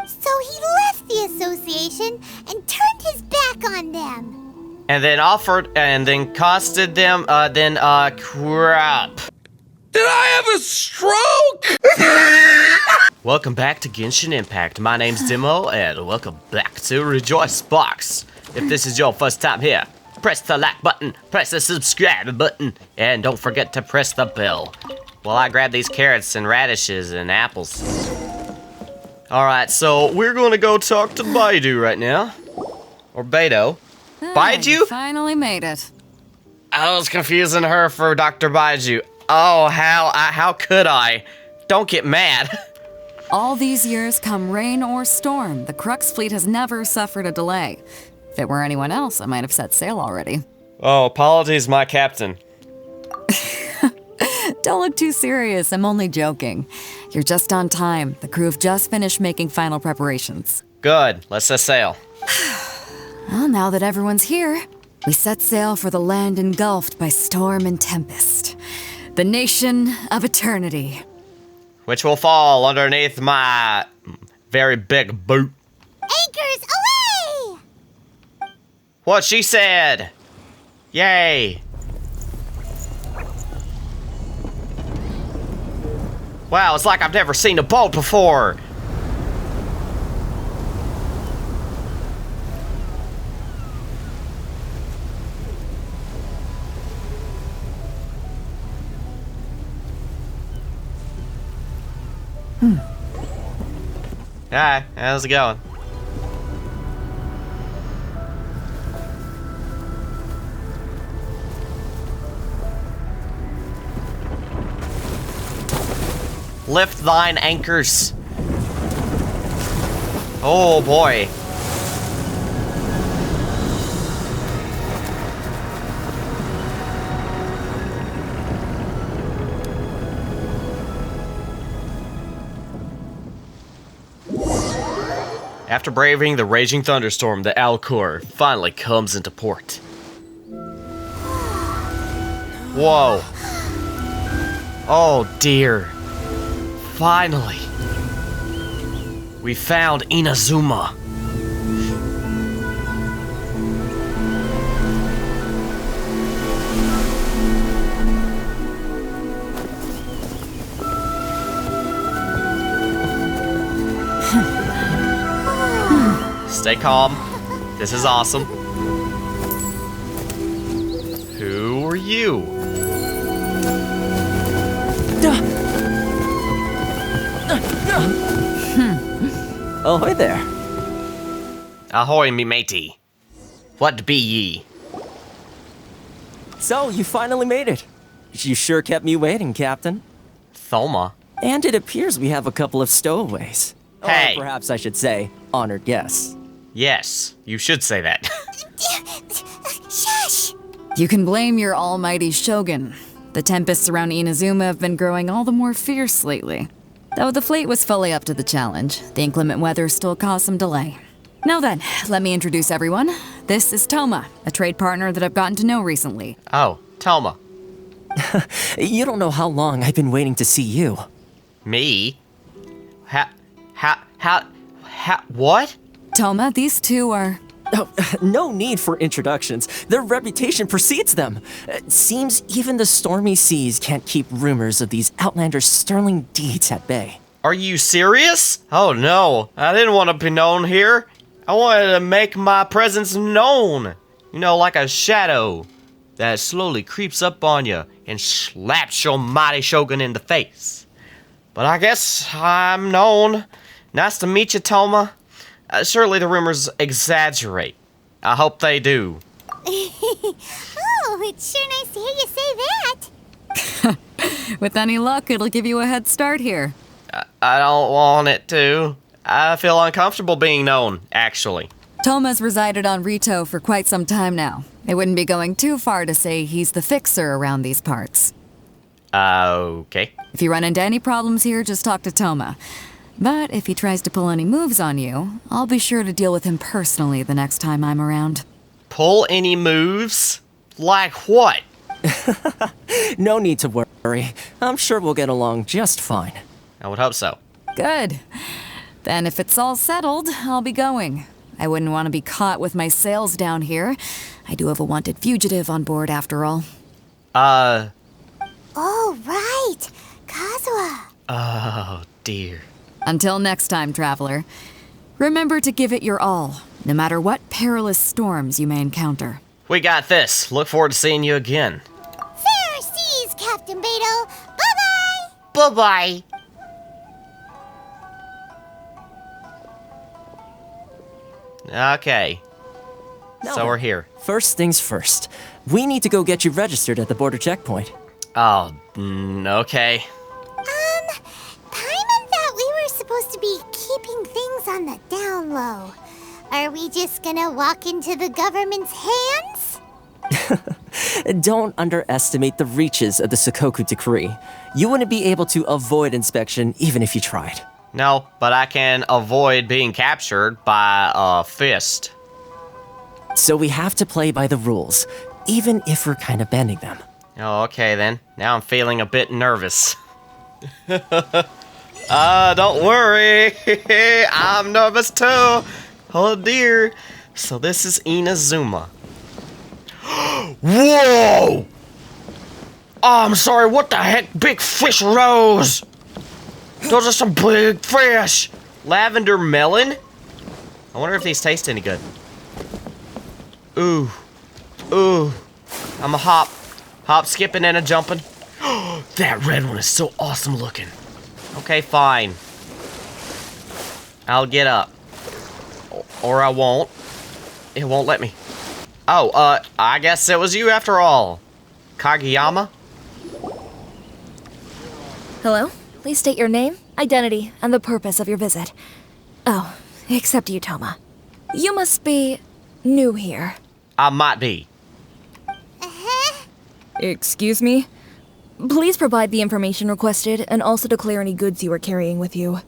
So he left the association and turned his back on them. And then costed them, crap. Did I have a stroke? Welcome back to Genshin Impact. My name's Demo, and welcome back to Rejoice Box. If this is your first time here, press the like button, press the subscribe button, and don't forget to press the bell while I grab these carrots and radishes and apples. Alright, so we're gonna go talk to Baidu right now. Or Beidou. Baidu? Finally made it. I was confusing her for Dr. Baidu. Oh, how could I? Don't get mad. All these years, come rain or storm, the Crux fleet has never suffered a delay. If it were anyone else, I might have set sail already. Oh, apologies, my captain. Don't look too serious, I'm only joking. You're just on time. The crew have just finished making final preparations. Good, let's set sail. Well, now that everyone's here, we set sail for the land engulfed by storm and tempest. The nation of eternity. Which will fall underneath my very big boot. Anchors away! What she said! Yay! Wow, it's like I've never seen a boat before! Hi, how's it going? Lift thine anchors. Oh boy. After braving the raging thunderstorm, the Alcor finally comes into port. Whoa. Oh dear. Finally. We found Inazuma. Stay calm. This is awesome. Who are you? Ahoy there. Ahoy, me matey. What be ye? So, you finally made it. You sure kept me waiting, Captain. Thoma. And it appears we have a couple of stowaways. Hey. Or perhaps I should say, honored guests. Yes, you should say that. Shush! You can blame your almighty shogun. The tempests around Inazuma have been growing all the more fierce lately. Though the fleet was fully up to the challenge, the inclement weather still caused some delay. Now then, let me introduce everyone. This is Toma, a trade partner that I've gotten to know recently. Oh, Toma. You don't know how long I've been waiting to see you. Me? What? Toma, these two are... Oh, no need for introductions. Their reputation precedes them. Seems even the stormy seas can't keep rumors of these outlanders' sterling deeds at bay. Are you serious? Oh no, I didn't want to be known here. I wanted to make my presence known. You know, like a shadow that slowly creeps up on you and slaps your mighty shogun in the face. But I guess I'm known. Nice to meet you, Toma. Surely the rumors exaggerate. I hope they do. Oh, it's sure nice to hear you say that. With any luck, it'll give you a head start here. I don't want it to. I feel uncomfortable being known, actually. Toma's resided on Rito for quite some time now. It wouldn't be going too far to say he's the fixer around these parts. Okay. If you run into any problems here, just talk to Toma. But if he tries to pull any moves on you, I'll be sure to deal with him personally the next time I'm around. Pull any moves? Like what? No need to worry. I'm sure we'll get along just fine. I would hope so. Good. Then if it's all settled, I'll be going. I wouldn't want to be caught with my sails down here. I do have a wanted fugitive on board after all. Oh, right. Kazuha. Oh, dear. Until next time, traveler. Remember to give it your all, no matter what perilous storms you may encounter. We got this. Look forward to seeing you again. Fair seas, Captain Beto. Bye-bye. Bye-bye. Okay. Now So then, we're here. First things first. We need to go get you registered at the border checkpoint. Oh, okay. Paimon thought we were supposed to be keeping things on the down low. Are we just gonna walk into the government's hands? Don't underestimate the reaches of the Sakoku decree. You wouldn't be able to avoid inspection even if you tried. No, but I can avoid being captured by a fist. So we have to play by the rules, even if we're kind of bending them. Oh, okay then. Now I'm feeling a bit nervous. Don't worry. I'm nervous too. Oh dear. So this is Inazuma. Whoa! Oh, I'm sorry, what the heck? Big fish rose! Those are some big fish! Lavender melon? I wonder if these taste any good. Ooh. Ooh. I'm a hop, skipping, and a jumping. That red one is so awesome looking. Okay, fine. I'll get up. Or I won't. It won't let me. Oh, I guess it was you after all. Kageyama? Hello? Please state your name, identity, and the purpose of your visit. Oh, except you, Toma. You must be new here. I might be. Excuse me? Please provide the information requested and also declare any goods you are carrying with you.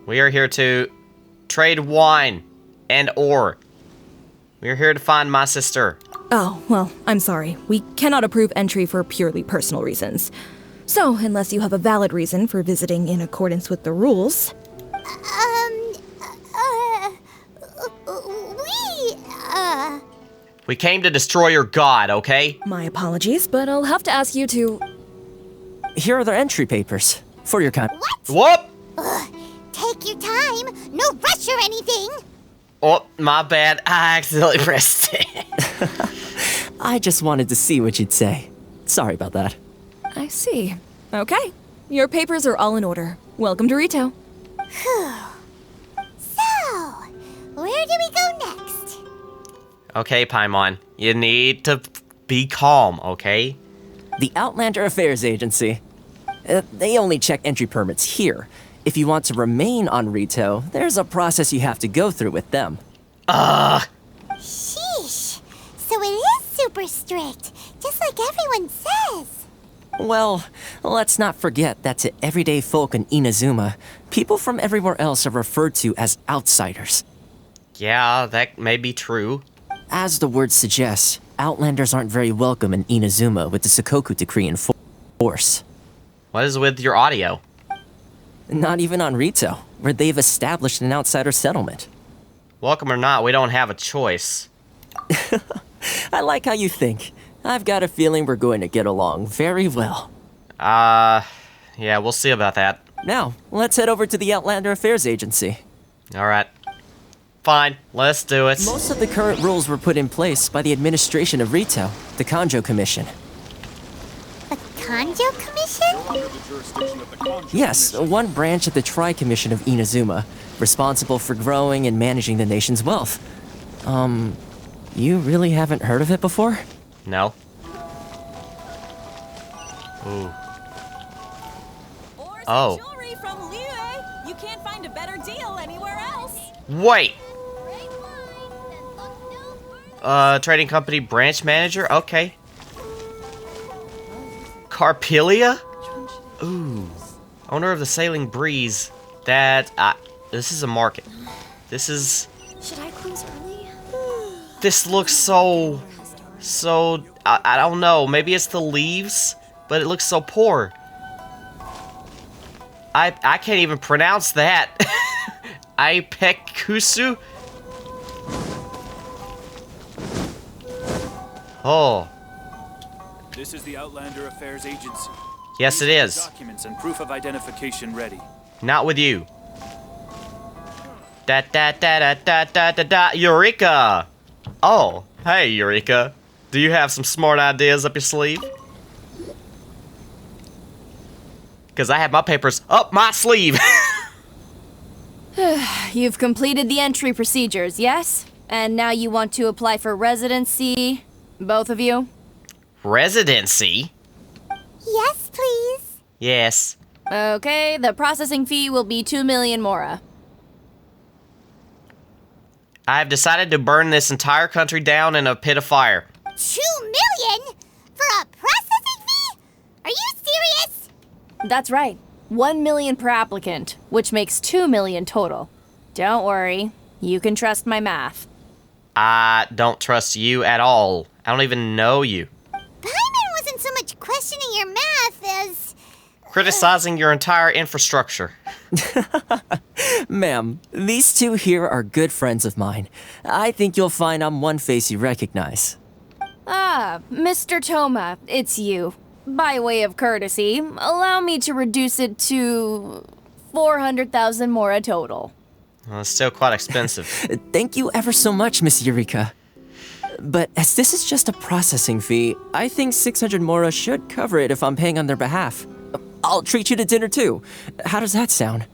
We are here to trade wine and ore. We are here to find my sister. Oh, well, I'm sorry. We cannot approve entry for purely personal reasons. So, unless you have a valid reason for visiting in accordance with the rules... We came to destroy your god, okay? My apologies, but I'll have to ask you to... Here are the entry papers for your Whoop! Take your time. No rush or anything. Oh, my bad. I accidentally pressed it. I just wanted to see what you'd say. Sorry about that. I see. Okay. Your papers are all in order. Welcome to Rito. So, where do we go next? Okay, Paimon. You need to be calm, okay? The Outlander Affairs Agency. They only check entry permits here. If you want to remain on Rito, there's a process you have to go through with them. Sheesh. So it is super strict, just like everyone says. Well, let's not forget that to everyday folk in Inazuma, people from everywhere else are referred to as outsiders. Yeah, that may be true. As the word suggests, Outlanders aren't very welcome in Inazuma with the Sakoku decree in force. What is with your audio? Not even on Rito, where they've established an outsider settlement. Welcome or not, we don't have a choice. I like how you think. I've got a feeling we're going to get along very well. Yeah, we'll see about that. Now, let's head over to the Outlander Affairs Agency. Alright. Fine, let's do it. Most of the current rules were put in place by the administration of Rito, the Kanjo Commission. The Kanjo Commission? Yes, one branch of the Tri-Commission of Inazuma, responsible for growing and managing the nation's wealth. You really haven't heard of it before? No. Ooh. Oh. Jewelry from Liu. You can't find a better deal anywhere else. Wait! Trading company branch manager? Okay. Carpelia? Ooh. Owner of the Sailing Breeze. This is a market. This is... Should I close early? This looks so... I don't know. Maybe it's the leaves, but it looks so poor. I can't even pronounce that. Aipekusu? Oh. This is the Outlander Affairs Agency. Yes, it is. Documents and proof of identification ready. Not with you. Da da da da da da da da. Eureka! Oh, hey, Eureka. Do you have some smart ideas up your sleeve? Because I have my papers up my sleeve. You've completed the entry procedures, yes? And now you want to apply for residency, both of you? Residency? Yes, please. Yes. Okay, the processing fee will be 2 million mora. I've decided to burn this entire country down in a pit of fire. 2 million? For a processing fee? Are you serious? That's right. 1 million per applicant, which makes 2 million total. Don't worry, you can trust my math. I don't trust you at all. I don't even know you. Paimon wasn't so much questioning your math as... Criticizing your entire infrastructure. Ma'am, these two here are good friends of mine. I think you'll find I'm one face you recognize. Ah, Mr. Toma, it's you. By way of courtesy, allow me to reduce it to 400,000 mora total. Well, it's still quite expensive. Thank you ever so much, Miss Eureka. But as this is just a processing fee, I think 600 mora should cover it if I'm paying on their behalf. I'll treat you to dinner too. How does that sound?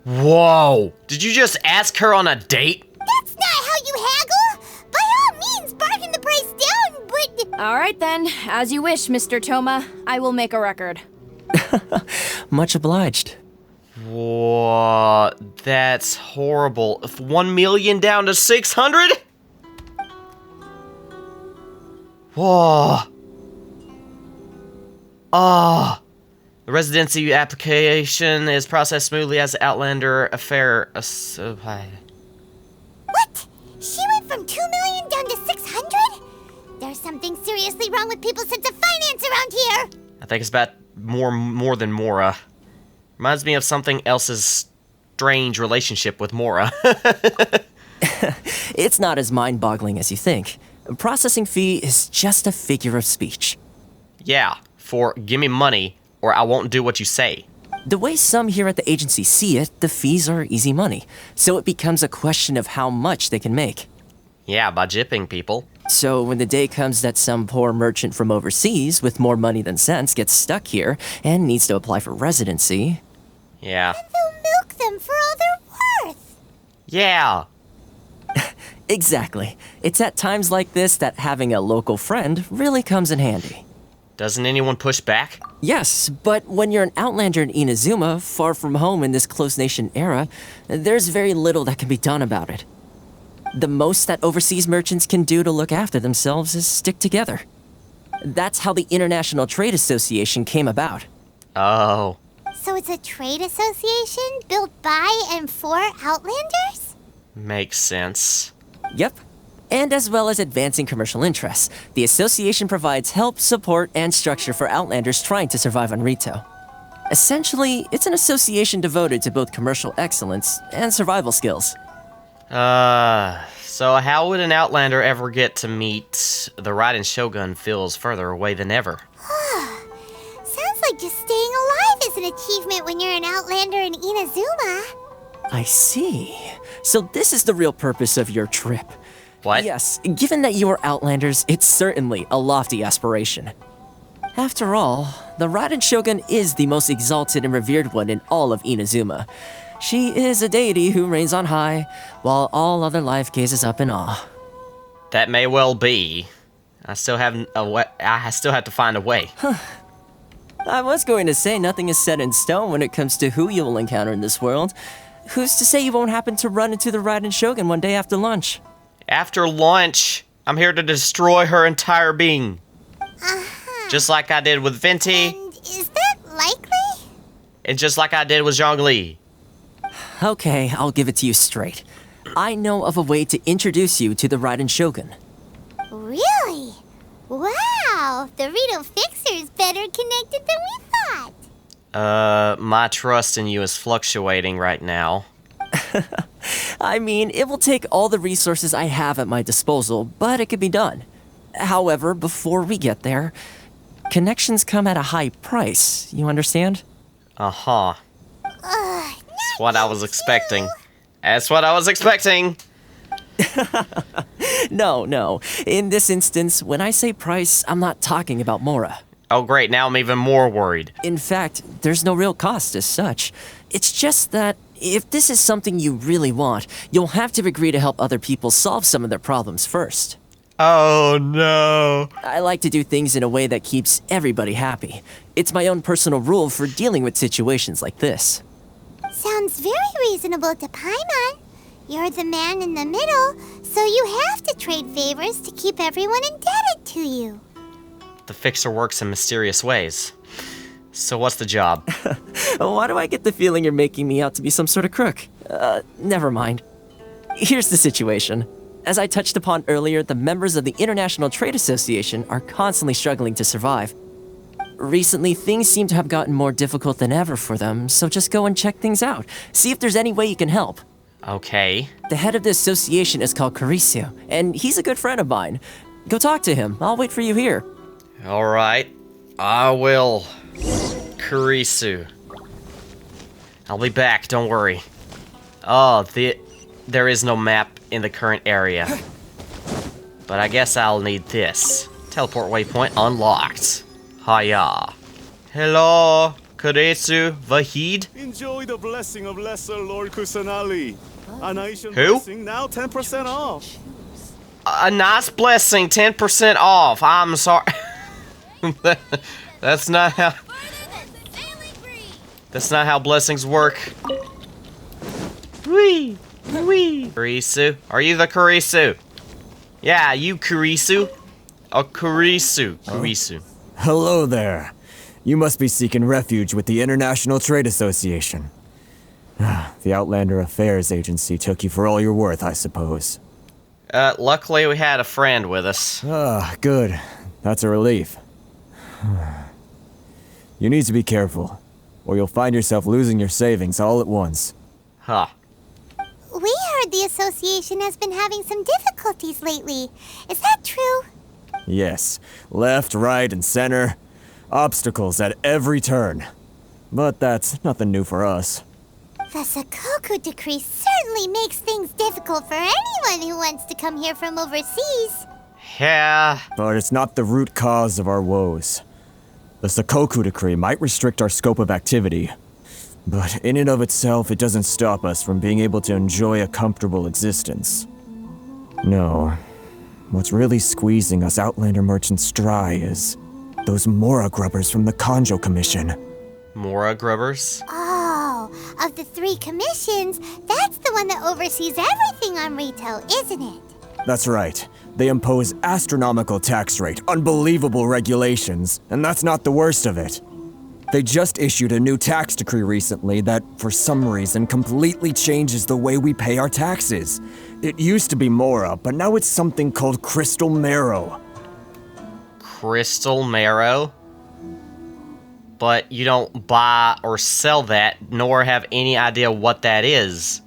Whoa! Did you just ask her on a date? That's not how you haggle! By all means, bargain the price down, but... All right then, as you wish, Mr. Toma. I will make a record. Much obliged. Whoa, that's horrible. 1 million down to 600? Whoa. Ah. The residency application is processed smoothly as the Outlander affair. What? She went from 2 million down to 600? There's something seriously wrong with people's sense of finance around here. I think it's about more than Mora. Reminds me of something else's strange relationship with Mora. It's not as mind-boggling as you think. A processing fee is just a figure of speech. Yeah, for give me money or I won't do what you say. The way some here at the agency see it, the fees are easy money, so it becomes a question of how much they can make. Yeah, by gypping people. So when the day comes that some poor merchant from overseas with more money than sense gets stuck here and needs to apply for residency... Yeah. And they'll milk them for all they're worth. Yeah. Exactly. It's at times like this that having a local friend really comes in handy. Doesn't anyone push back? Yes, but when you're an outlander in Inazuma, far from home in this closed nation era, there's very little that can be done about it. The most that overseas merchants can do to look after themselves is stick together. That's how the International Trade Association came about. Oh. So it's a trade association built by and for Outlanders? Makes sense. Yep. And as well as advancing commercial interests, the association provides help, support, and structure for Outlanders trying to survive on Rito. Essentially, it's an association devoted to both commercial excellence and survival skills. So how would an Outlander ever get to meet the Raiden Shogun feels further away than ever? Sounds like just staying alive is an achievement when you're an Outlander in Inazuma. I see. So this is the real purpose of your trip. What? Yes, given that you are Outlanders, it's certainly a lofty aspiration. After all, the Raiden Shogun is the most exalted and revered one in all of Inazuma. She is a deity who reigns on high, while all other life gazes up in awe. That may well be. I still have to find a way. I was going to say nothing is set in stone when it comes to who you will encounter in this world. Who's to say you won't happen to run into the Raiden Shogun one day after lunch? After lunch, I'm here to destroy her entire being. Just like I did with Venti, And is that likely? and just like I did with Zhongli. Okay, I'll give it to you straight. I know of a way to introduce you to the Raiden Shogun. Really? Wow, the Rito Fixer's better connected than we thought. My trust in you is fluctuating right now. I mean, it will take all the resources I have at my disposal, but it can be done. However, before we get there, connections come at a high price, you understand? Uh-huh. That's what I was expecting. That's what I was expecting! No. In this instance, when I say price, I'm not talking about Mora. Oh great, now I'm even more worried. In fact, there's no real cost as such. It's just that if this is something you really want, you'll have to agree to help other people solve some of their problems first. Oh no. I like to do things in a way that keeps everybody happy. It's my own personal rule for dealing with situations like this. Sounds very reasonable to Paimon. You're the man in the middle, so you have to trade favors to keep everyone indebted to you. The fixer works in mysterious ways. So what's the job? Why do I get the feeling you're making me out to be some sort of crook? Never mind. Here's the situation. As I touched upon earlier, the members of the International Trade Association are constantly struggling to survive. Recently, things seem to have gotten more difficult than ever for them, so just go and check things out. See if there's any way you can help. Okay. The head of the association is called Kurisu, and he's a good friend of mine. Go talk to him. I'll wait for you here. Alright. I will. Kurisu. I'll be back, don't worry. Oh, there is no map in the current area. But I guess I'll need this. Teleport waypoint unlocked. Hiya. Hello, Kurisu, Vahid? Enjoy the blessing of Lesser Lord Kusanali. A nation Who? blessing now 10% off. A nice blessing, 10% off. I'm sorry. That's not how... That's not how blessings work. Wee! Wee! Kurisu? Are you the Kurisu? Yeah, you Kurisu? Oh, Kurisu. Kurisu. Hello there. You must be seeking refuge with the International Trade Association. The Outlander Affairs Agency took you for all you're worth, I suppose. Luckily we had a friend with us. Good. That's a relief. You need to be careful, or you'll find yourself losing your savings all at once. Huh. We heard the association has been having some difficulties lately. Is that true? Yes. Left, right, and center. Obstacles at every turn. But that's nothing new for us. The Sakoku decree certainly makes things difficult for anyone who wants to come here from overseas. Yeah. But it's not the root cause of our woes. The Sakoku decree might restrict our scope of activity, but in and of itself, it doesn't stop us from being able to enjoy a comfortable existence. No. What's really squeezing us Outlander merchants dry is those Mora grubbers from the Kanjo Commission. Mora grubbers? Oh, of the 3 commissions, that's the one that oversees everything on Rito, isn't it? That's right. They impose astronomical tax rate, unbelievable regulations, and that's not the worst of it. They just issued a new tax decree recently that, for some reason, completely changes the way we pay our taxes. It used to be Mora, but now it's something called Crystal Marrow. Crystal Marrow? But you don't buy or sell that, nor have any idea what that is.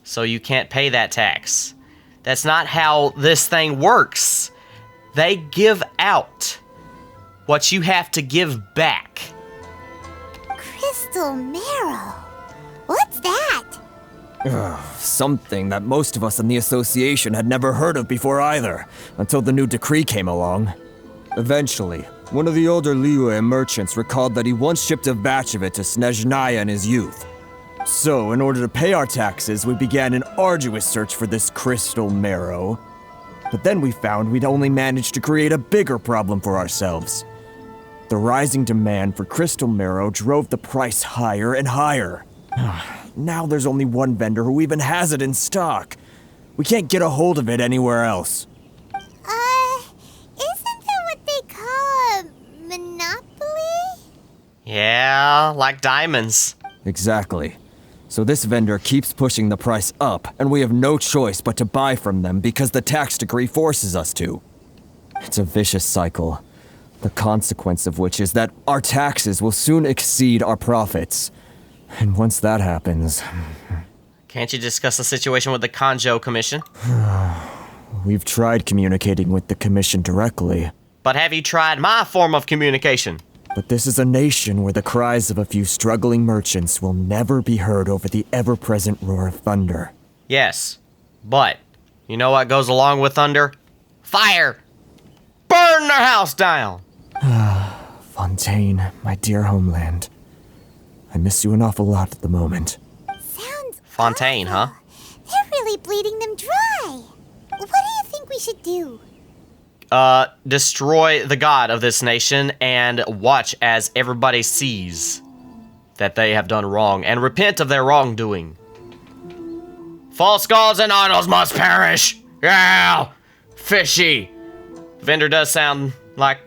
So you can't pay that tax. That's not how this thing works. They give out what you have to give back. Crystal Marrow? What's that? Something that most of us in the association had never heard of before either, until the new decree came along. Eventually, one of the older Liyue merchants recalled that he once shipped a batch of it to Snezhnaya in his youth. So, in order to pay our taxes, we began an arduous search for this Crystal Marrow. But then we found we'd only managed to create a bigger problem for ourselves. The rising demand for Crystal Marrow drove the price higher and higher. Now there's only one vendor who even has it in stock. We can't get a hold of it anywhere else. Isn't that what they call a monopoly? Yeah, like diamonds. Exactly. So this vendor keeps pushing the price up, and we have no choice but to buy from them because the tax decree forces us to. It's a vicious cycle, the consequence of which is that our taxes will soon exceed our profits. And once that happens... Can't you discuss the situation with the Kanjo Commission? We've tried communicating with the Commission directly, But have you tried my form of communication? but this is a nation where the cries of a few struggling merchants will never be heard over the ever-present roar of thunder. Yes, but you know what goes along with thunder? Fire! Burn their house down! Fontaine, my dear homeland. I miss you an awful lot at the moment. Sounds Fontaine, huh? awful. They're really bleeding them dry. What do you think we should do? Destroy the god of this nation and watch as everybody sees that they have done wrong and repent of their wrongdoing. False gods and idols must perish! Yeah! Fishy! Vendor does sound like...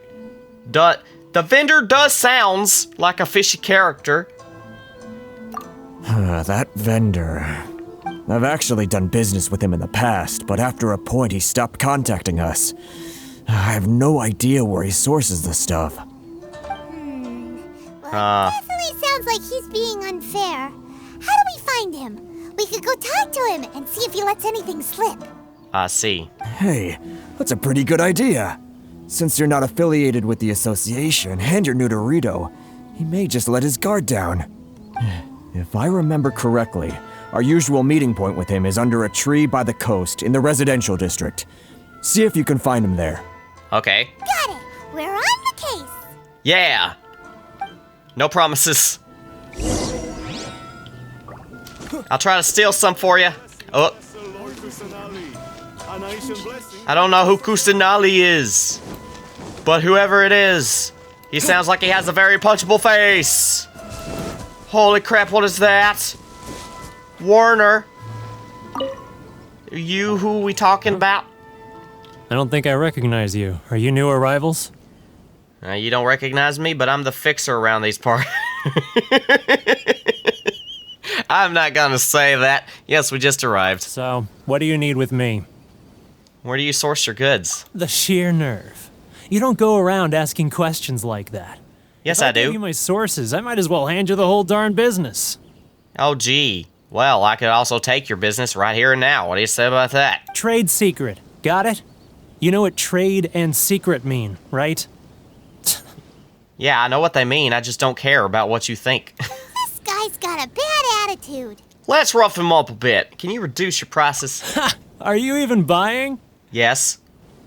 The vendor does sounds like a fishy character. That vendor. I've actually done business with him in the past, but after a point he stopped contacting us. I have no idea where he sources the stuff. Well, it definitely sounds like he's being unfair. How do we find him? We could go talk to him and see if he lets anything slip. I see. Hey, that's a pretty good idea. Since you're not affiliated with the association and you're new to Rito, he may just let his guard down. If I remember correctly, our usual meeting point with him is under a tree by the coast in the residential district. See if you can find him there. Okay. Got it. We're on the case. Yeah! No promises. I'll try to steal some for you. Oh. I don't know who Kusanali is. But whoever it is, he sounds like he has a very punchable face. Holy crap, what is that? Warner. You who we talking about? I don't think I recognize you. Are you new arrivals? You don't recognize me, but I'm the fixer around these parts. I'm not gonna say that. Yes, we just arrived. So, what do you need with me? Where do you source your goods? The sheer nerve. You don't go around asking questions like that. Yes, If I give do. you my sources, I might as well hand you the whole darn business. Oh, gee. Well, I could also take your business right here and now. What do you say about that? Trade secret. Got it? You know what trade and secret mean, right? Yeah, I know what they mean. I just don't care about what you think. This guy's got a bad attitude. Let's rough him up a bit. Can you reduce your prices? Are you even buying? Yes.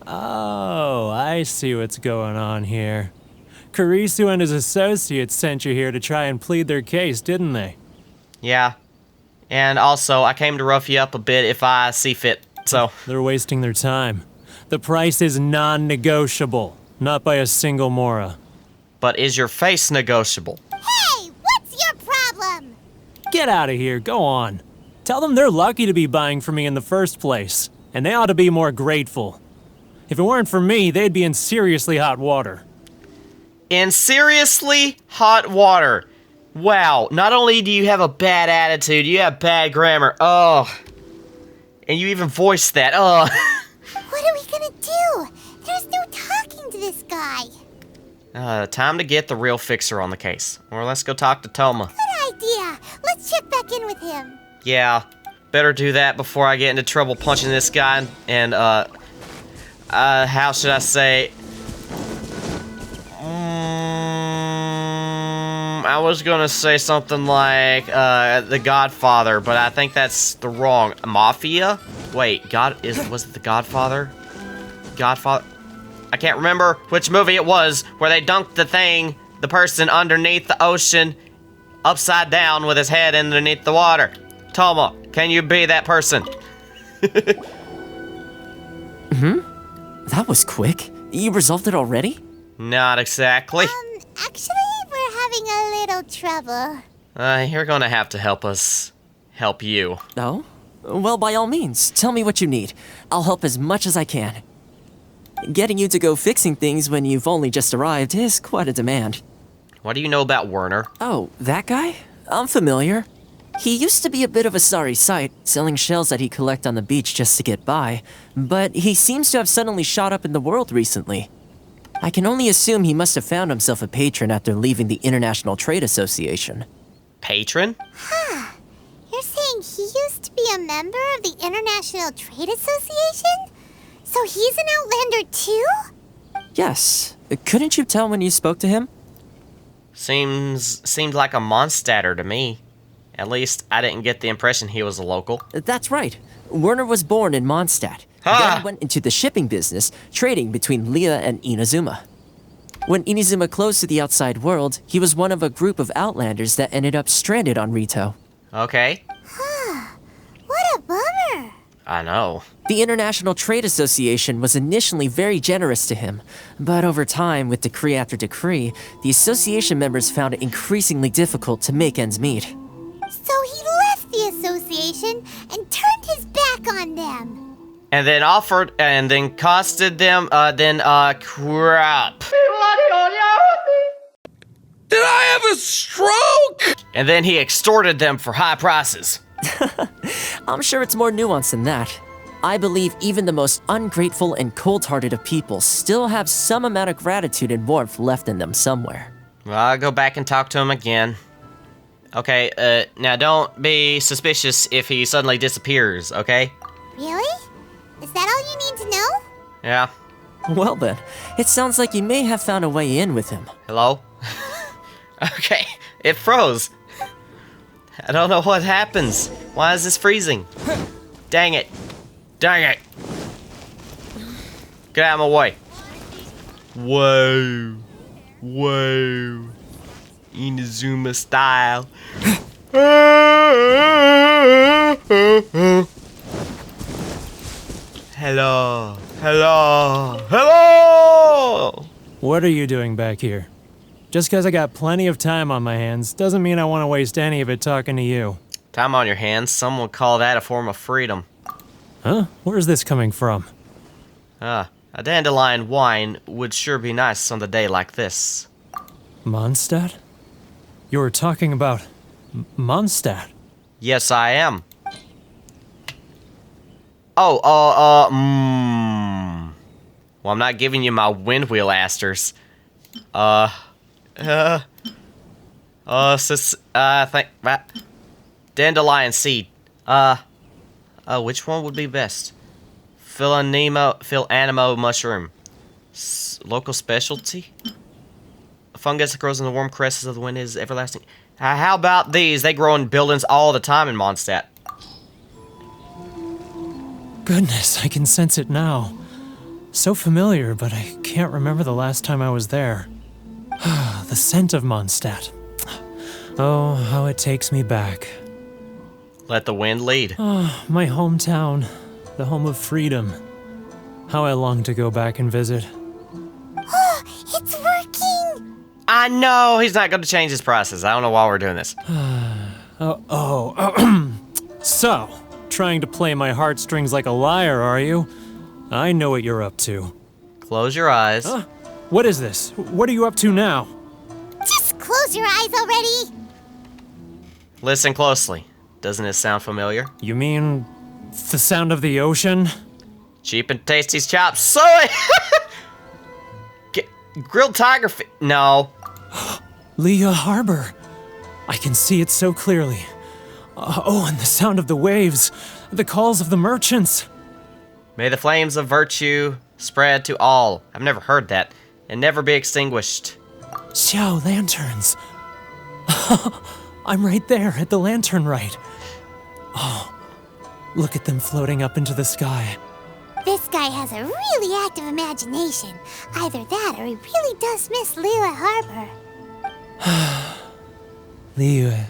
Oh, I see what's going on here. Karisu and his associates sent you here to try and plead their case, didn't they? Yeah. And also, I came to rough you up a bit if I see fit, so... They're wasting their time. The price is non-negotiable, not by a single Mora. But is your face negotiable? Hey, what's your problem? Get out of here, go on. Tell them they're lucky to be buying from me in the first place, and they ought to be more grateful. If it weren't for me, they'd be in seriously hot water. In seriously hot water. Wow, not only do you have a bad attitude, you have bad grammar. Oh. And you even voiced that. Oh. What are we gonna do? There's no talking to this guy. Time to get the real fixer on the case. Or let's go talk to Toma. Good idea. Let's check back in with him. Yeah, better do that before I get into trouble punching this guy. And, how should I say? I was gonna say something like, The Godfather, but I think that's the wrong. Mafia? Wait, was it The Godfather? Godfather? I can't remember which movie it was where they dunked the person underneath the ocean, upside down with his head underneath the water. Toma, can you be that person? That was quick. You resolved it already? Not exactly. Actually, we're having a little trouble. You're gonna have to help us help you. Oh? Well, by all means, tell me what you need. I'll help as much as I can. Getting you to go fixing things when you've only just arrived is quite a demand. What do you know about Werner? Oh, that guy? I'm familiar. He used to be a bit of a sorry sight, selling shells that he'd collect on the beach just to get by, but he seems to have suddenly shot up in the world recently. I can only assume he must have found himself a patron after leaving the International Trade Association. Patron? You're saying saying he used to be a member of the International Trade Association? So he's an Outlander too? Yes. Couldn't you tell when you spoke to him? Seemed like a Mondstadter to me. At least, I didn't get the impression he was a local. That's right. Werner was born in Mondstadt. Then went into the shipping business, trading between Leah and Inazuma. When Inazuma closed to the outside world, he was one of a group of Outlanders that ended up stranded on Rito. Okay. What a bummer. I know. The International Trade Association was initially very generous to him, but over time, with decree after decree, the association members found it increasingly difficult to make ends meet. So he left the association and turned his back on them. And then costed them, crap. Did I have a stroke? And then he extorted them for high prices. I'm sure it's more nuanced than that. I believe even the most ungrateful and cold-hearted of people still have some amount of gratitude and warmth left in them somewhere. Well, I'll go back and talk to him again. Okay, now don't be suspicious if he suddenly disappears, okay? Really? Is that all you need to know? Yeah. Well then, it sounds like you may have found a way in with him. Hello? Okay, it froze. I don't know what happens. Why is this freezing? Dang it. Dang it. Get out of my way. Whoa. Whoa. Inazuma style. Hello. Hello. Hello! What are you doing back here? Just because I got plenty of time on my hands doesn't mean I want to waste any of it talking to you. Time on your hands, some would call that a form of freedom. Huh? Where's this coming from? A dandelion wine would sure be nice on a day like this. Mondstadt? You were talking about Mondstadt? Yes, I am. Well, I'm not giving you my windwheel asters. Dandelion seed. Which one would be best? Philanimo mushroom. Local specialty? A fungus that grows in the warm caresses of the wind is everlasting. How about these? They grow in buildings all the time in Mondstadt. Goodness, I can sense it now. So familiar, but I can't remember the last time I was there. The scent of Mondstadt. Oh, how it takes me back. Let the wind lead. Oh, my hometown. The home of freedom. How I long to go back and visit. It's working! I know! He's not going to change his process. I don't know why we're doing this. So, trying to play my heartstrings like a liar, are you? I know what you're up to. Close your eyes. What is this? What are you up to now? Just close your eyes already! Listen closely. Doesn't it sound familiar? You mean the sound of the ocean? Cheap and tasty's chopped suey! Grilled tiger no. Leah Harbor. I can see it so clearly. And the sound of the waves. The calls of the merchants. May the flames of virtue spread to all. I've never heard that. And never be extinguished. Xiao lanterns. I'm right there at the lantern right. Oh, look at them floating up into the sky. This guy has a really active imagination. Either that or he really does miss Liyue Harbor. Liyue.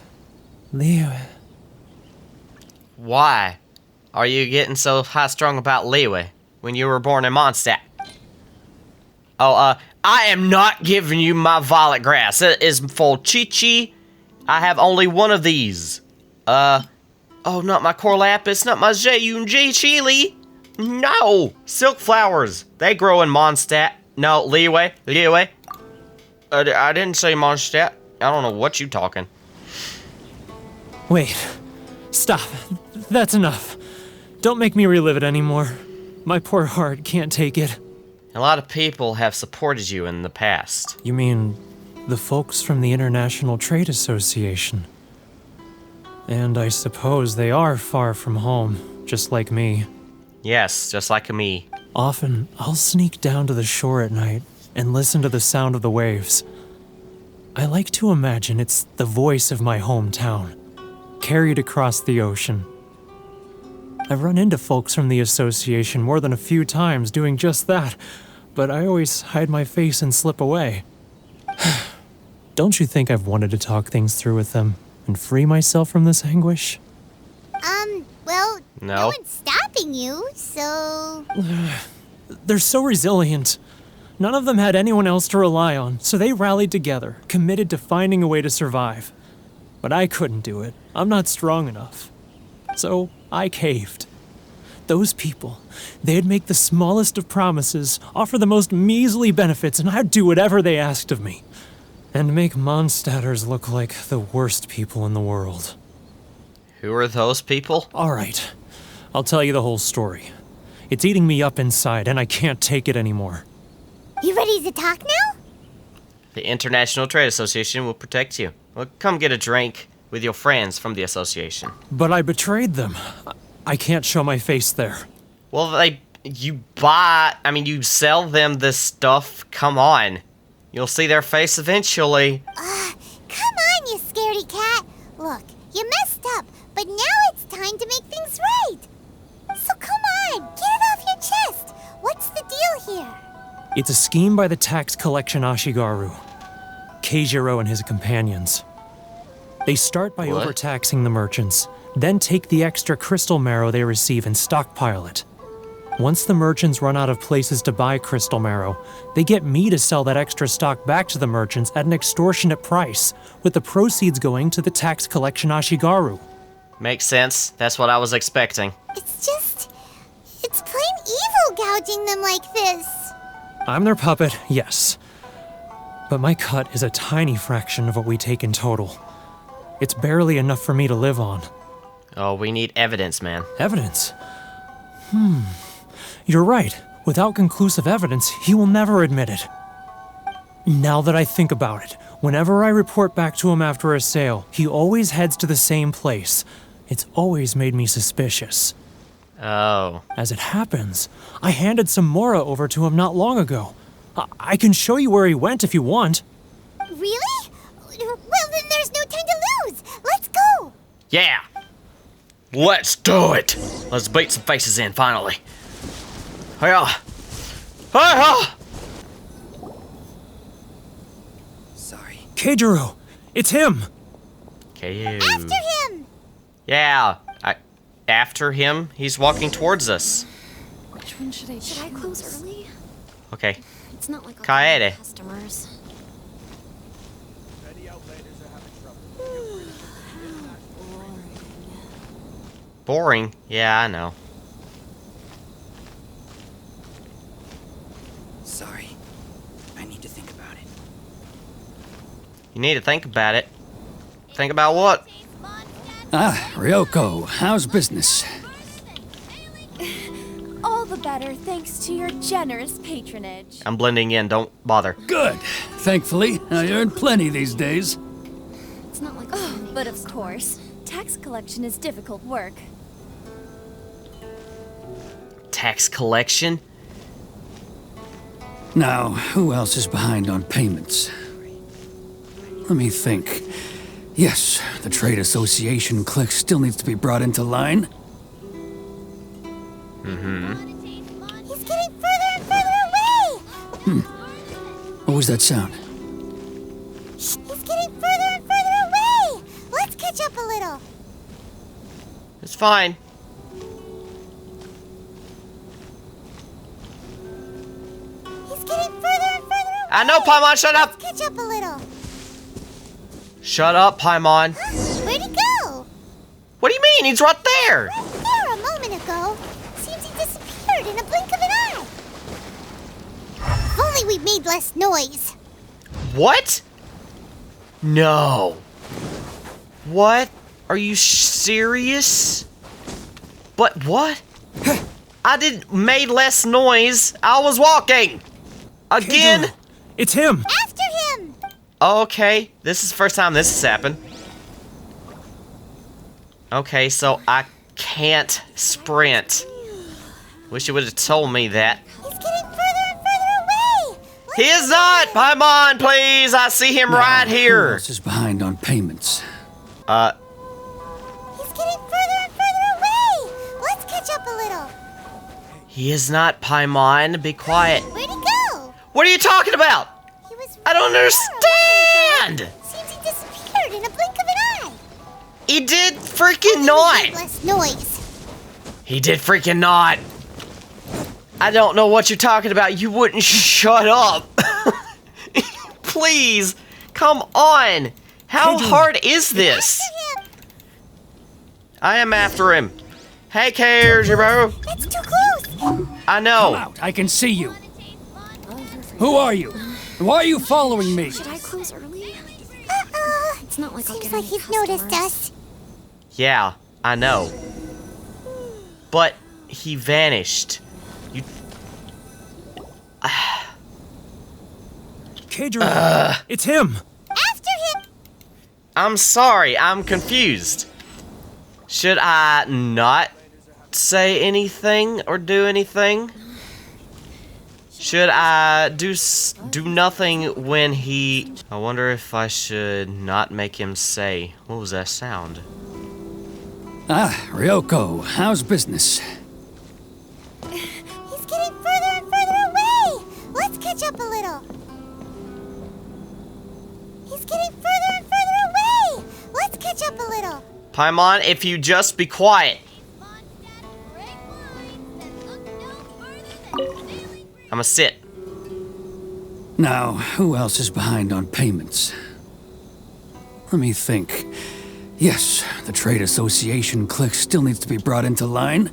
Why are you getting so high-strung about Liyue when you were born in Mondstadt? I am not giving you my violet grass. It is for Chi-Chi. I have only one of these. Not my core lapis, not my J chili. No! Silk flowers. They grow in Mondstadt. No, Liyue. I didn't say Mondstadt. I don't know what you talking. Wait. Stop. That's enough. Don't make me relive it anymore. My poor heart can't take it. A lot of people have supported you in the past. You mean the folks from the International Trade Association? And I suppose they are far from home, just like me. Yes, just like me. Often, I'll sneak down to the shore at night and listen to the sound of the waves. I like to imagine it's the voice of my hometown, carried across the ocean. I've run into folks from the association more than a few times doing just that, but I always hide my face and slip away. Don't you think I've wanted to talk things through with them and free myself from this anguish? Well, No. one's stopping you, so... They're so resilient. None of them had anyone else to rely on, so they rallied together, committed to finding a way to survive. But I couldn't do it. I'm not strong enough. So I caved. Those people, they'd make the smallest of promises, offer the most measly benefits, and I'd do whatever they asked of me. And make Mondstadters look like the worst people in the world. Who are those people? All right, I'll tell you the whole story. It's eating me up inside, and I can't take it anymore. You ready to talk now? The International Trade Association will protect you. Well, come get a drink with your friends from the association. But I betrayed them. I can't show my face there. Well, you sell them this stuff. Come on. You'll see their face eventually. Come on, you scaredy cat. Look, you messed up, but now it's time to make things right. So come on, get it off your chest. What's the deal here? It's a scheme by the tax collection Ashigaru, Keijiro and his companions. They start by What? overtaxing the merchants, then take the extra crystal marrow they receive and stockpile it. Once the merchants run out of places to buy crystal marrow, they get me to sell that extra stock back to the merchants at an extortionate price, with the proceeds going to the tax collection Ashigaru. Makes sense. That's what I was expecting. It's plain evil gouging them like this. I'm their puppet, yes. But my cut is a tiny fraction of what we take in total. It's barely enough for me to live on. Oh, we need evidence, man. Evidence? You're right. Without conclusive evidence, he will never admit it. Now that I think about it, whenever I report back to him after a sale, he always heads to the same place. It's always made me suspicious. Oh. As it happens, I handed some Mora over to him not long ago. I can show you where he went if you want. Really? Well, then there's no time to lose. Let's go. Yeah. Let's do it. Let's beat some faces in, finally. Hiya. Hiya. Sorry. Keijiro, it's him! Okay. After him. Yeah. After him, he's walking towards us. Which one should I choose? Should I close early? Okay. It's not like Kaede. customers. Boring. Yeah, I know. Sorry. I need to think about it. You need to think about it. Think about what? Ah, Ryoko, how's business? All the better thanks to your generous patronage. I'm blending in. Don't bother. Good. Thankfully, I earn plenty these days. It's not like But of course, tax collection is difficult work. Tax collection? Now, who else is behind on payments? Let me think. Yes, the Trade Association clique still needs to be brought into line. He's getting further and further away. What was that sound? He's getting further and further away. Let's catch up a little. It's fine. He's getting further and further away. I know, Paimon, shut up! Let's catch up a little. Shut up, Paimon. Where'd he go? What do you mean? He's right there! There a moment ago. Seems he disappeared in a blink of an eye. If only we made less noise. What? No. What? Are you serious? But what? I didn't made less noise. I was walking. Again? Keijiro, it's him! After him. Okay, this is the first time this has happened. Okay, so I can't sprint. Wish you would have told me that. He's getting further and further away! He is not! Paimon, please! I see him right Who here! else is behind on payments? He's getting further and further away! Let's catch up a little. He is not, Paimon. Be quiet. Where'd he go? What are you talking about? He was I don't understand! Seems he disappeared in a blink of an eye. He did freaking not! Less noise. He did freaking not! I don't know what you're talking about. You wouldn't shut up. Please, come on. How hard is this? I am after him. Hey, Cares, bro. That's too close. I know. Come out, I can see you. Who are you? Why are you following me? Should I close early? It's not like I'll seems get like any he's noticed customers. us. Yeah, I know. But he vanished. You. Kadrian, it's him. After him. I'm sorry, I'm confused. Should I not say anything or do anything? Should I do nothing when he... I wonder if I should not make him say... What was that sound? Ah, Ryoko, how's business? He's getting further and further away. Let's catch up a little. He's getting further and further away. Let's catch up a little. Paimon, if you just be quiet. I'ma sit. Now, who else is behind on payments? Let me think. Yes, the Trade Association clique still needs to be brought into line.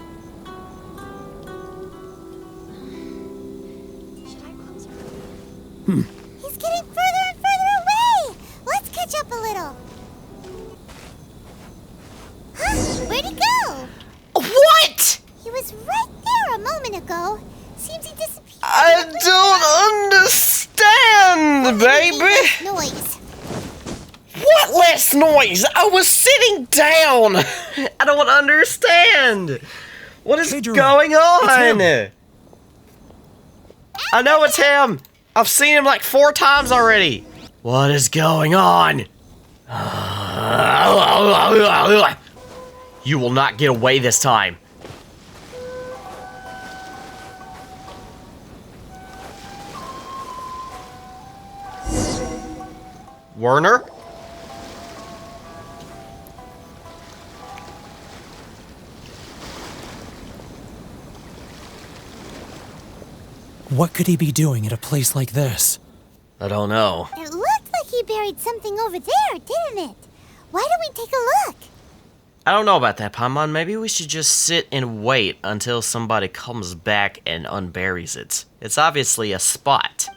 He's getting further and further away. Let's catch up a little. Huh? Where'd he go? What? He was right there a moment ago. Seems he disappeared. I don't understand, baby. Noise. What less noise? I was sitting down. I don't understand. What is Kadrian, going on? it's I know it's him. I've seen him like 4 times already. What is going on? You will not get away this time. Werner? What could he be doing at a place like this? I don't know. It looked like he buried something over there, didn't it? Why don't we take a look? I don't know about that, Paimon. Maybe we should just sit and wait until somebody comes back and unburies it. It's obviously a spot.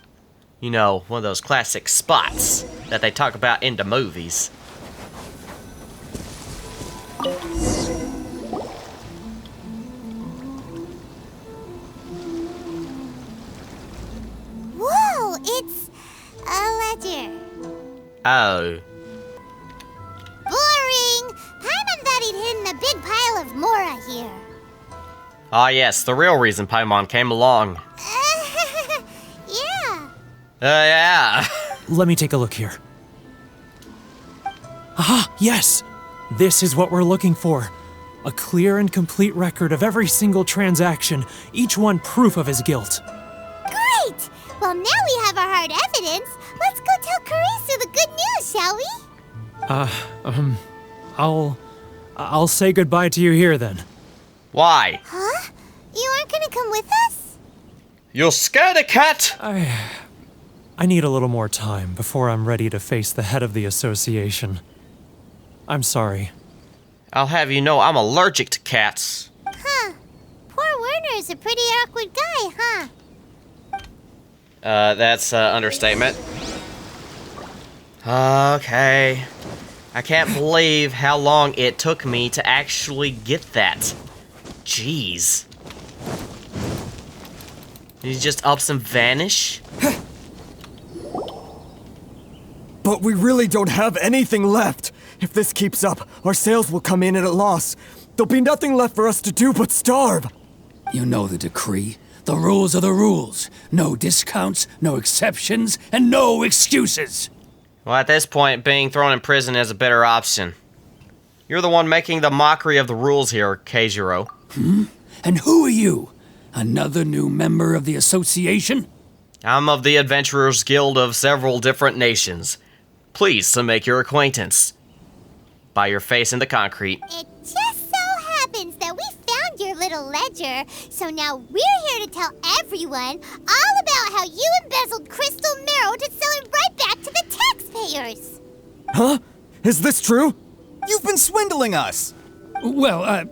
You know, one of those classic spots that they talk about in the movies. Whoa, it's a ledger. Oh. Boring. Paimon thought he'd hidden a big pile of Mora here. Ah, yes, the real reason Paimon came along. Yeah. Yeah. Let me take a look here. Aha, yes! This is what we're looking for. A clear and complete record of every single transaction, each one proof of his guilt. Great! Well, now we have our hard evidence. Let's go tell Karisu the good news, shall we? I'll say goodbye to you here then. Why? Huh? You aren't gonna come with us? You scared a cat? I need a little more time before I'm ready to face the head of the association. I'm sorry. I'll have you know I'm allergic to cats. Huh. Poor Werner's a pretty awkward guy, huh? That's understatement. Okay. I can't believe how long it took me to actually get that. Jeez. Did he just ups and vanish? But we really don't have anything left. If this keeps up, our sales will come in at a loss. There'll be nothing left for us to do but starve. You know the decree. The rules are the rules. No discounts, no exceptions, and no excuses. Well, at this point, being thrown in prison is a better option. You're the one making the mockery of the rules here, Keijiro. And who are you? Another new member of the association? I'm of the Adventurers Guild of several different nations. Pleased to make your acquaintance. By your face in the concrete. It just so happens that we found your little ledger, so now we're here to tell everyone all about how you embezzled crystal marrow to sell it right back to the taxpayers. Huh? Is this true? You've been swindling us! Well,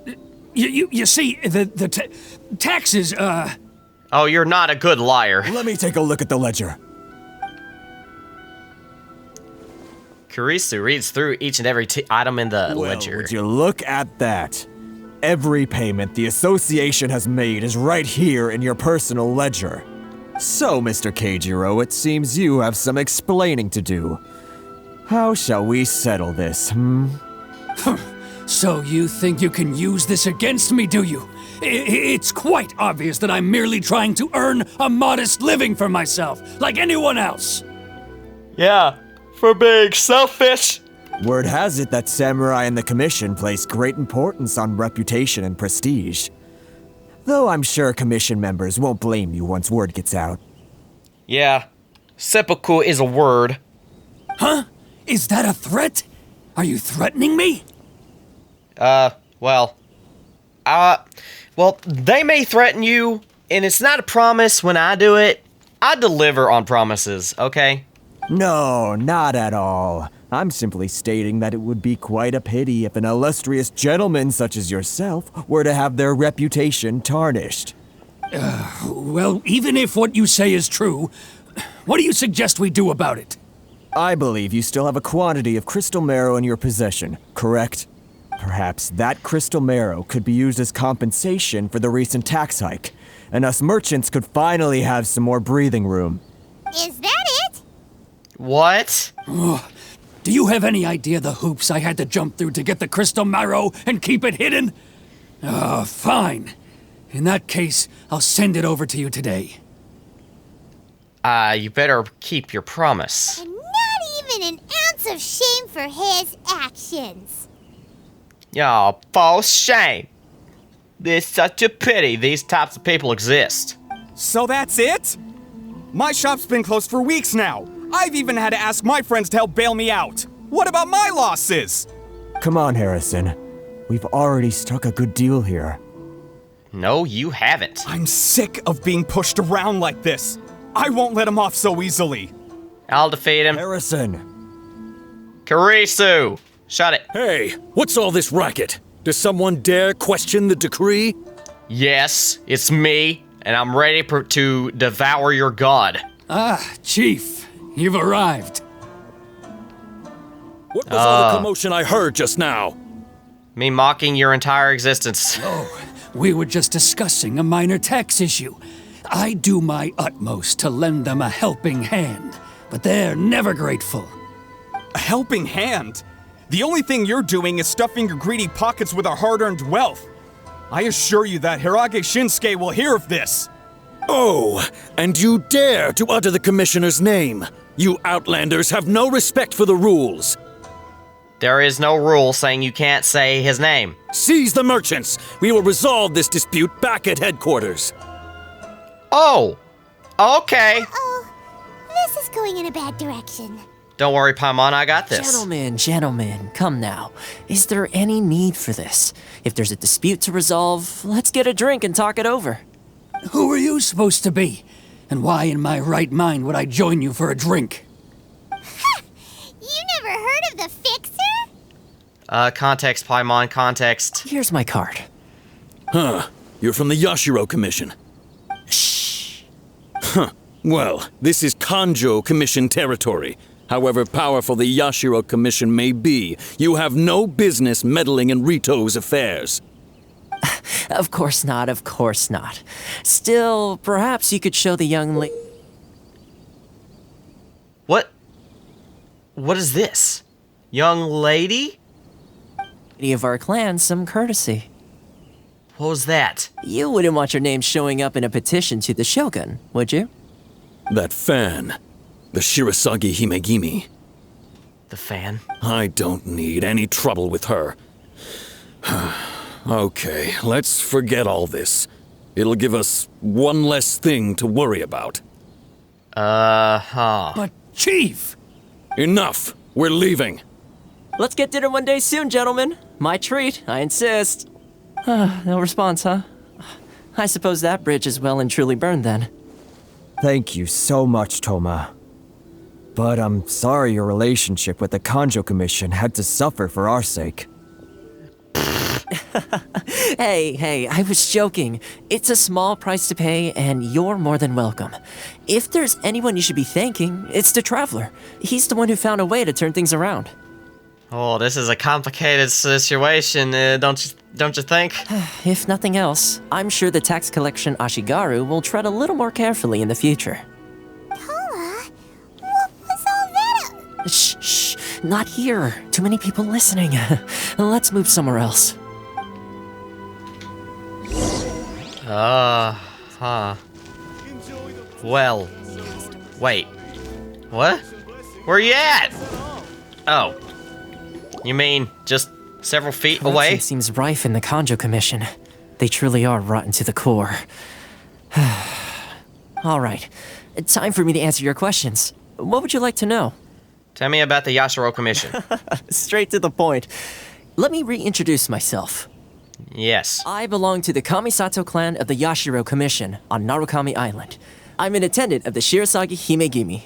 you see, the taxes, Oh, you're not a good liar. Let me take a look at the ledger. Kurisu reads through each and every item in the ledger. Would you look at that? Every payment the association has made is right here in your personal ledger. So, Mr. Keijiro, it seems you have some explaining to do. How shall we settle this, So you think you can use this against me, do you? It's quite obvious that I'm merely trying to earn a modest living for myself, like anyone else. Yeah, for being selfish. Word has it that samurai and the commission place great importance on reputation and prestige. Though I'm sure commission members won't blame you once word gets out. Yeah, seppuku is a word. Huh? Is that a threat? Are you threatening me? Well, they may threaten you, and it's not a promise when I do it. I deliver on promises, okay? No, not at all. I'm simply stating that it would be quite a pity if an illustrious gentleman such as yourself were to have their reputation tarnished. Well, even if what you say is true, what do you suggest we do about it? I believe you still have a quantity of crystal marrow in your possession, correct? Perhaps that crystal marrow could be used as compensation for the recent tax hike, and us merchants could finally have some more breathing room. Is that it? What? Do you have any idea the hoops I had to jump through to get the crystal marrow and keep it hidden? Fine. In that case, I'll send it over to you today. You better keep your promise. And not even an ounce of shame for his actions. Oh, false shame. It's such a pity these types of people exist. So that's it? My shop's been closed for weeks now. I've even had to ask my friends to help bail me out. What about my losses? Come on, Harrison. We've already struck a good deal here. No, you haven't. I'm sick of being pushed around like this. I won't let him off so easily. I'll defeat him. Harrison! Kurisu! Shut it. Hey, what's all this racket? Does someone dare question the decree? Yes, it's me, and I'm ready to devour your god. Chief, you've arrived. What was all the commotion I heard just now? Me mocking your entire existence. We were just discussing a minor tax issue. I do my utmost to lend them a helping hand, but they're never grateful. A helping hand? The only thing you're doing is stuffing your greedy pockets with our hard-earned wealth. I assure you that Hirage Shinsuke will hear of this. Oh, and you dare to utter the commissioner's name. You outlanders have no respect for the rules. There is no rule saying you can't say his name. Seize the merchants. We will resolve this dispute back at headquarters. Oh, okay. Uh-oh. This is going in a bad direction. Don't worry, Paimon, I got this. Gentlemen, come now. Is there any need for this? If there's a dispute to resolve, let's get a drink and talk it over. Who are you supposed to be? And why in my right mind would I join you for a drink? You never heard of the Fixer? Context, Paimon, context. Here's my card. Huh, you're from the Yashiro Commission. Shh. Huh, well, this is Kanjo Commission territory. However powerful the Yashiro Commission may be, you have no business meddling in Rito's affairs. Of course not, of course not. Still, perhaps you could show the young lady... What is this? Young lady? Of our clan some courtesy. What was that? You wouldn't want your name showing up in a petition to the Shogun, would you? That fan. The Shirasagi Himegimi. The fan? I don't need any trouble with her. Okay, let's forget all this. It'll give us one less thing to worry about. But, Chief! Enough! We're leaving! Let's get dinner one day soon, gentlemen. My treat, I insist. No response, huh? I suppose that bridge is well and truly burned then. Thank you so much, Toma. But I'm sorry your relationship with the Kanjo Commission had to suffer for our sake. Hey, I was joking. It's a small price to pay, and you're more than welcome. If there's anyone you should be thanking, it's the Traveler. He's the one who found a way to turn things around. Oh, this is a complicated situation, don't you think? If nothing else, I'm sure the tax collection Ashigaru will tread a little more carefully in the future. Toma, what was all that? Shh, not here. Too many people listening. Let's move somewhere else. Well, wait. What? Where you at? Oh. You mean just several feet away? Corruption seems rife in the Kanjo Commission. They truly are rotten to the core. All right. Time for me to answer your questions. What would you like to know? Tell me about the Yashiro Commission. Straight to the point. Let me reintroduce myself. Yes. I belong to the Kamisato clan of the Yashiro Commission on Narukami Island. I'm an attendant of the Shirasagi Himegimi.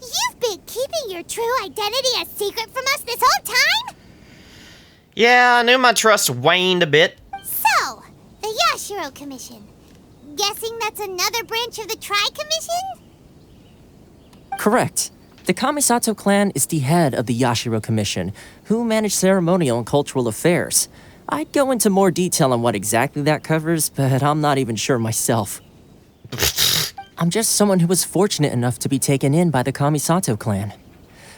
You've been keeping your true identity a secret from us this whole time? Yeah, I knew my trust waned a bit. So, the Yashiro Commission. Guessing that's another branch of the Tri-Commission? Correct. The Kamisato clan is the head of the Yashiro Commission, who manage ceremonial and cultural affairs. I'd go into more detail on what exactly that covers, but I'm not even sure myself. I'm just someone who was fortunate enough to be taken in by the Kamisato clan.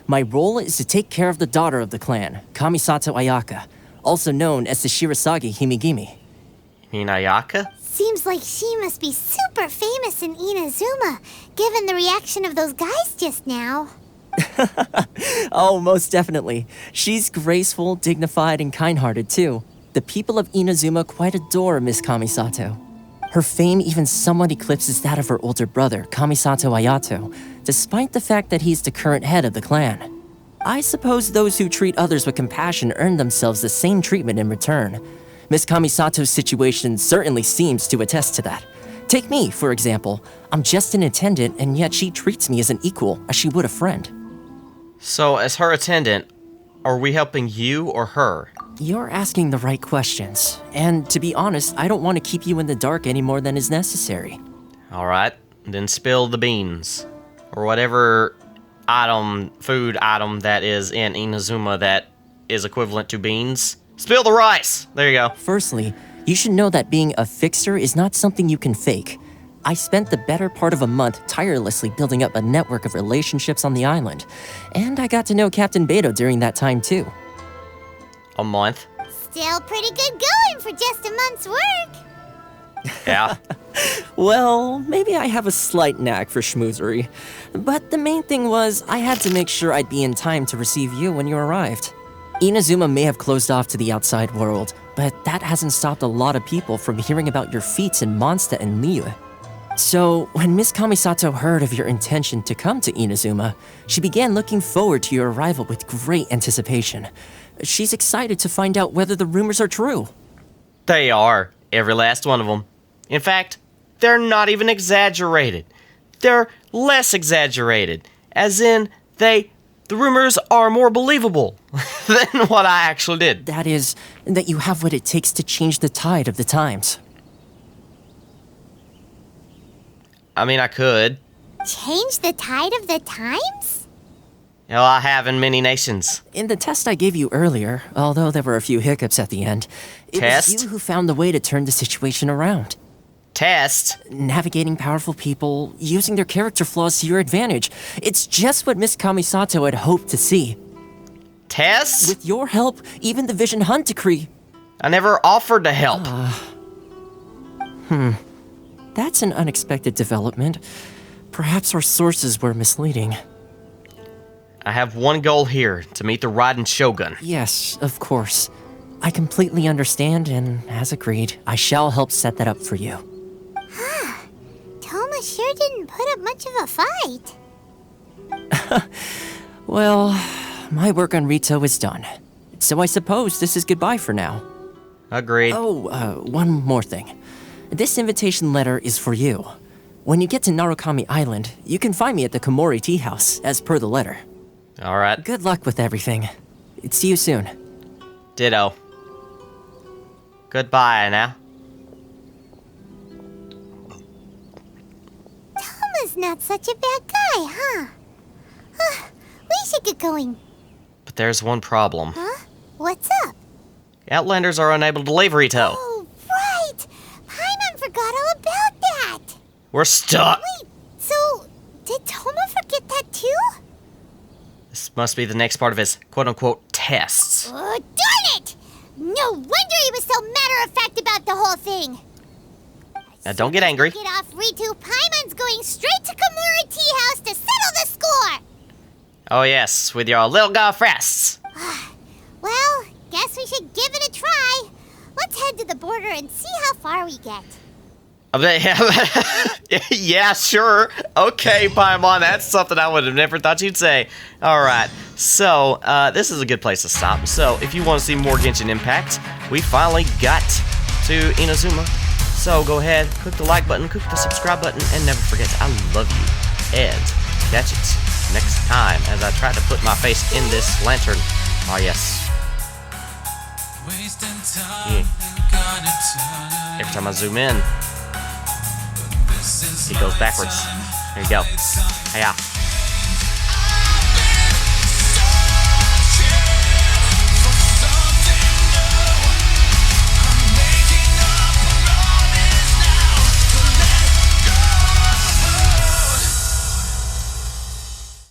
My role is to take care of the daughter of the clan, Kamisato Ayaka, also known as the Shirasagi Himegimi. You mean Ayaka? Seems like she must be super famous in Inazuma, given the reaction of those guys just now. Oh, most definitely. She's graceful, dignified, and kind-hearted, too. The people of Inazuma quite adore Miss Kamisato. Her fame even somewhat eclipses that of her older brother, Kamisato Ayato, despite the fact that he's the current head of the clan. I suppose those who treat others with compassion earn themselves the same treatment in return. Miss Kamisato's situation certainly seems to attest to that. Take me, for example. I'm just an attendant, and yet she treats me as an equal, as she would a friend. So, as her attendant, are we helping you or her? You're asking the right questions. And to be honest, I don't want to keep you in the dark any more than is necessary. Alright, then spill the beans. Or whatever food item that is in Inazuma that is equivalent to beans. Spill the rice! There you go. Firstly, you should know that being a fixer is not something you can fake. I spent the better part of a month tirelessly building up a network of relationships on the island. And I got to know Captain Beto during that time too. A month? Still pretty good going for just a month's work. Yeah. Well, maybe I have a slight knack for schmoozery. But the main thing was, I had to make sure I'd be in time to receive you when you arrived. Inazuma may have closed off to the outside world, but that hasn't stopped a lot of people from hearing about your feats in Mondstadt and Liyue. So, when Miss Kamisato heard of your intention to come to Inazuma, she began looking forward to your arrival with great anticipation. She's excited to find out whether the rumors are true. They are. Every last one of them. In fact, they're not even exaggerated. They're less exaggerated. As in, the rumors are more believable than what I actually did. That is, that you have what it takes to change the tide of the times. I mean, I could. Change the tide of the times? You know, I have in many nations. In the test I gave you earlier, although there were a few hiccups at the end, it was you who found the way to turn the situation around. Test? Navigating powerful people, using their character flaws to your advantage. It's just what Miss Kamisato had hoped to see. Tess? With your help, even the Vision Hunt decree... I never offered to help. That's an unexpected development. Perhaps our sources were misleading. I have one goal here, to meet the Raiden Shogun. Yes, of course. I completely understand, and as agreed, I shall help set that up for you. Toma sure didn't put up much of a fight. Well, my work on Rito is done. So I suppose this is goodbye for now. Agreed. Oh, one more thing. This invitation letter is for you. When you get to Narukami Island, you can find me at the Komori Tea House, as per the letter. Alright. Good luck with everything. See you soon. Ditto. Goodbye now. Toma's not such a bad guy, huh? We should get going. But there's one problem. Huh? What's up? Outlanders are unable to leave Rito. Oh, right! Paimon forgot all about that! We're stuck. Wait, so did Toma forget that too? This must be the next part of his quote-unquote tests. Oh, darn it! No wonder he was so matter-of-fact about the whole thing. Now don't get angry. Get off Ritu. Paimon's going straight to Komori Tea House to settle the score! Oh yes, with your little girlfriends. Well, guess we should give it a try. Let's head to the border and see how far we get. Yeah, sure. Okay, Paimon, that's something I would have never thought you'd say. Alright, so, this is a good place to stop. So, if you want to see more Genshin Impact, we finally got to Inazuma. So, go ahead, click the like button, click the subscribe button, and never forget, I love you. And catch it next time as I try to put my face in this lantern. Oh, yes. Yeah. Every time I zoom in, it goes backwards. There you go. Hey, yeah.